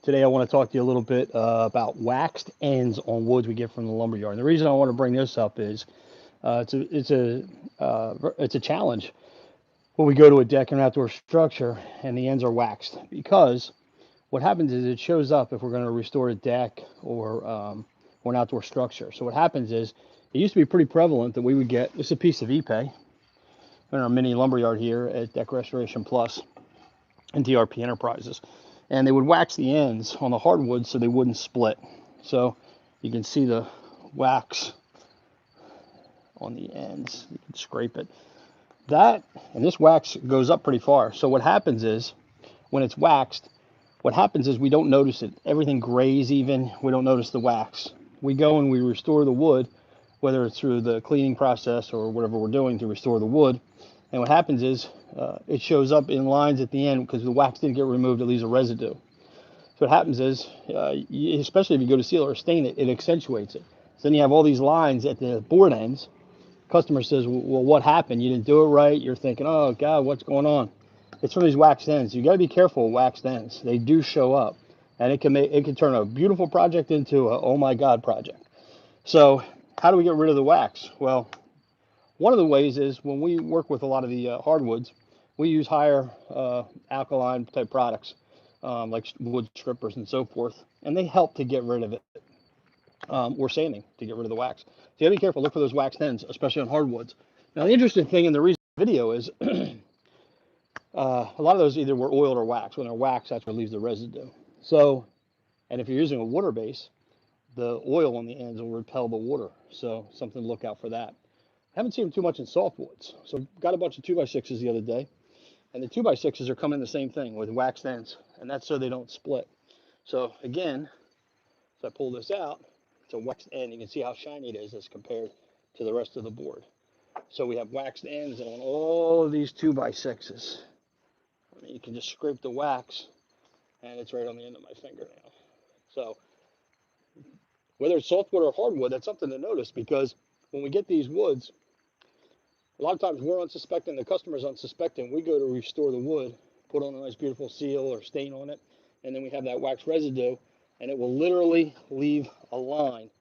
Today I want to talk to you a little bit about waxed ends on woods we get from the lumberyard. And the reason I want to bring this up is it's a challenge when we go to a deck and outdoor structure and the ends are waxed, because what happens is it shows up if we're going to restore a deck or an outdoor structure. So what happens is it used to be pretty prevalent that we would get this, a piece of Ipe in our mini lumberyard here at Deck Restoration Plus and TRP Enterprises, and they would wax the ends on the hardwood so they wouldn't split. So you can see the wax on the ends. You can scrape it. That, and this wax goes up pretty far. So what happens is when it's waxed, what happens is we don't notice it. Everything grays even. We don't notice the wax. We go and we restore the wood, whether it's through the cleaning process or whatever we're doing to restore the wood. And what happens is it shows up in lines at the end because the wax didn't get removed. It leaves a residue. So what happens is, especially if you go to seal or stain it, it accentuates it. So then you have all these lines at the board ends. Customer says, well, what happened? You didn't do it right. You're thinking, oh, God, what's going on? It's from these waxed ends. You got to be careful with waxed ends. They do show up, and it can turn a beautiful project into a oh my God project. So how do we get rid of the wax? Well, one of the ways is when we work with a lot of the hardwoods, we use higher alkaline type products like wood strippers and so forth, and they help to get rid of it, or sanding to get rid of the wax. So you gotta be careful. Look for those waxed ends, especially on hardwoods. Now the interesting thing in the reason video is a lot of those either were oiled or waxed. When they're waxed, that's what leaves the residue. So, and if you're using a water base, the oil on the ends will repel the water. So something to look out for that. I haven't seen them too much in softwoods. So got a bunch of 2x6s the other day, and the 2x6s are coming the same thing with waxed ends, and that's so they don't split. So again, if I pull this out, it's a waxed end. You can see how shiny it is as compared to the rest of the board. So we have waxed ends on all of these 2x6s. I mean, you can just scrape the wax, and it's right on the end of my fingernail. So whether it's softwood or hardwood, that's something to notice, because when we get these woods, a lot of times we're unsuspecting, the customer's unsuspecting. We go to restore the wood, put on a nice beautiful seal or stain on it, and then we have that wax residue, and it will literally leave a line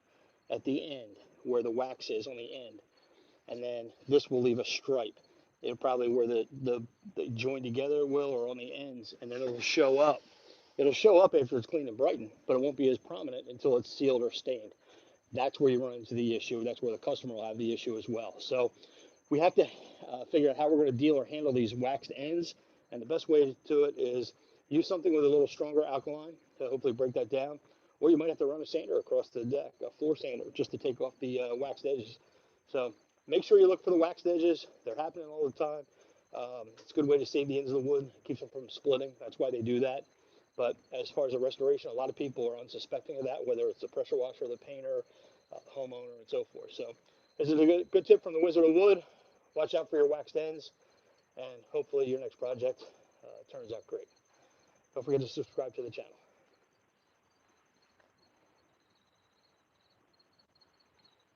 at the end where the wax is on the end. And then this will leave a stripe. It'll probably where they join together will, or on the ends, and then it'll show up. It'll show up after it's cleaned and brightened, but it won't be as prominent until it's sealed or stained. That's where you run into the issue. That's where the customer will have the issue as well. So we have to figure out how we're going to deal or handle these waxed ends. And the best way to do it is use something with a little stronger alkaline to hopefully break that down. Or you might have to run a sander across the deck, a floor sander, just to take off the waxed edges. So make sure you look for the waxed edges. They're happening all the time. It's a good way to save the ends of the wood. It keeps them from splitting. That's why they do that. But as far as the restoration, a lot of people are unsuspecting of that, whether it's the pressure washer, the painter, the homeowner, and so forth. So this is a good tip from the Wizard of Wood. Watch out for your waxed ends, and hopefully your next project turns out great. Don't forget to subscribe to the channel.